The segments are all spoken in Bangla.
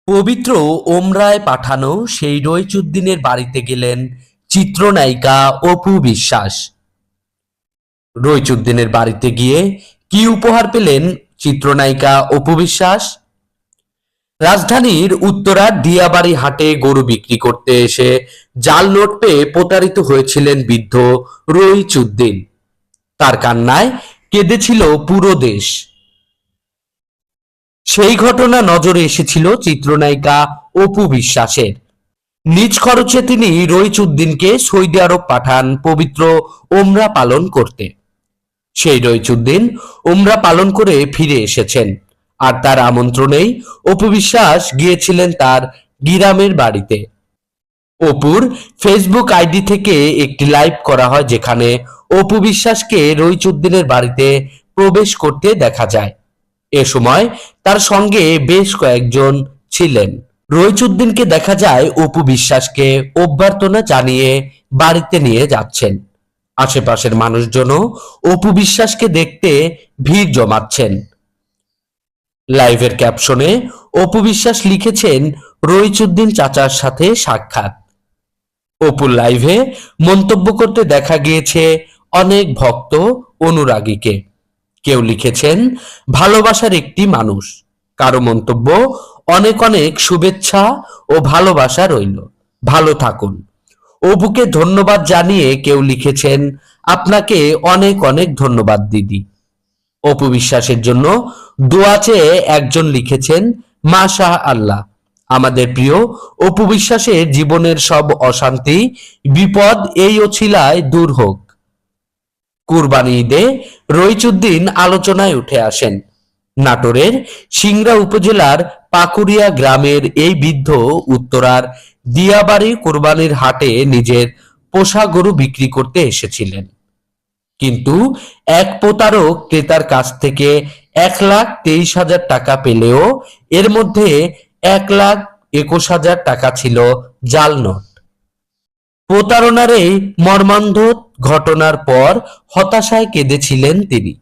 পবিত্র ওমরায় পাঠানো সেই রইচুদ্দিনের বাড়িতে গেলেন চিত্রনায়িকা অপু বিশ্বাস। রইচুদ্দিনের বাড়িতে গিয়ে কি উপহার পেলেন চিত্রনায়িকা অপু বিশ্বাস? রাজধানীর উত্তরার দিয়াবাড়ি হাটে গরু বিক্রি করতে এসে জাল নোট পেয়ে প্রতারিত হয়েছিলেন বৃদ্ধ রইচুদ্দিন। তার কান্নায় কেঁদেছিল পুরো দেশ। সেই ঘটনা নজরে এসেছিল চিত্রনায়িকা অপু বিশ্বাসের। নিজ খরচে তিনি রইচুদ্দিনকে সৌদি আরব পাঠান পবিত্র ওমরা পালন করতে। সেই রইচুদ্দিন ওমরা পালন করে ফিরে এসেছেন, আর তার আমন্ত্রণেই অপু বিশ্বাস গিয়েছিলেন তার গিরামের বাড়িতে। অপুর ফেসবুক আইডি থেকে একটি লাইভ করা হয়, যেখানে অপু বিশ্বাসকে রইচুদ্দিনের বাড়িতে প্রবেশ করতে দেখা যায়। এ সময় তার সঙ্গে বেশ কয়েকজন ছিলেন। রইচুদ্দিনকে দেখা যায় অপু বিশ্বাসকে অভ্যর্থনা জানিয়ে বাড়িতে নিয়ে যাচ্ছেন। আশেপাশের মানুষজনও অপু বিশ্বাসকে দেখতে ভিড় জমাচ্ছেন। লাইভের ক্যাপশনে অপু বিশ্বাস লিখেছেন, রইচুদ্দিন চাচার সাথে সাক্ষাৎ। অপুর লাইভে মন্তব্য করতে দেখা গিয়েছে অনেক ভক্ত অনুরাগীকে। কেউ লিখেছেন, ভালোবাসার একটি মানুষ। কারো মন্তব্য, অনেক অনেক শুভেচ্ছা ও ভালোবাসা রইল, ভালো থাকুন। অপুকে ধন্যবাদ জানিয়ে কেউ লিখেছেন, আপনাকে অনেক অনেক ধন্যবাদ দিদি। অপু বিশ্বাসের জন্য দোয়া চেয়ে একজন লিখেছেন, মাশা আল্লাহ, আমাদের প্রিয় অপু বিশ্বাসের জীবনের সব অশান্তি বিপদ এই অছিলায় দূর হোক। কুরবানি ঈদে রইচুদ্দিন আলোচনায় উঠে আসেন। নাটোরের সিংড়া উপজেলার পাকুড়িয়া গ্রামের এই বৃদ্ধ উত্তরার দিয়াবাড়ি কুরবানির হাটে নিজের পোষা গরু বিক্রি করতে এসেছিলেন, কিন্তু এক প্রতারক ক্রেতার কাছ থেকে 1,23,000 টাকা পেলেও এর মধ্যে 1,21,000 টাকা ছিল জাল নোট। প্রতারণার এই মর্মান্তিক ঘটনার পর হতাশায় কেঁদেছিলেন তিনি,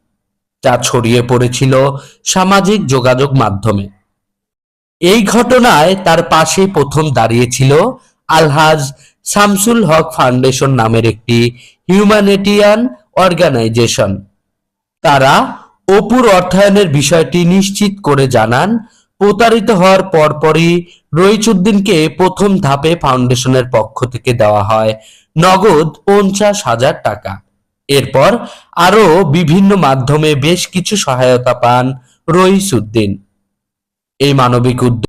যা ছড়িয়ে পড়েছিল সামাজিক যোগাযোগ মাধ্যমে। এই ঘটনায় তার পাশে প্রথম দাঁড়িয়েছিল আলহাজ শামসুল হক ফাউন্ডেশন নামের একটি হিউম্যানিটেরিয়ান অর্গানাইজেশন। তারা অপুর অর্থায়নের বিষয়টি নিশ্চিত করে জানান, প্রতারিত হওয়ার পরপরই রইচুদ্দিনকে প্রথম ধাপে ফাউন্ডেশনের পক্ষ থেকে দেওয়া হয় নগদ 50,000 টাকা। এরপর আরও বিভিন্ন মাধ্যমে বেশ কিছু সহায়তা পান রইচুদ্দিন। এই মানবিক উদ্যোগ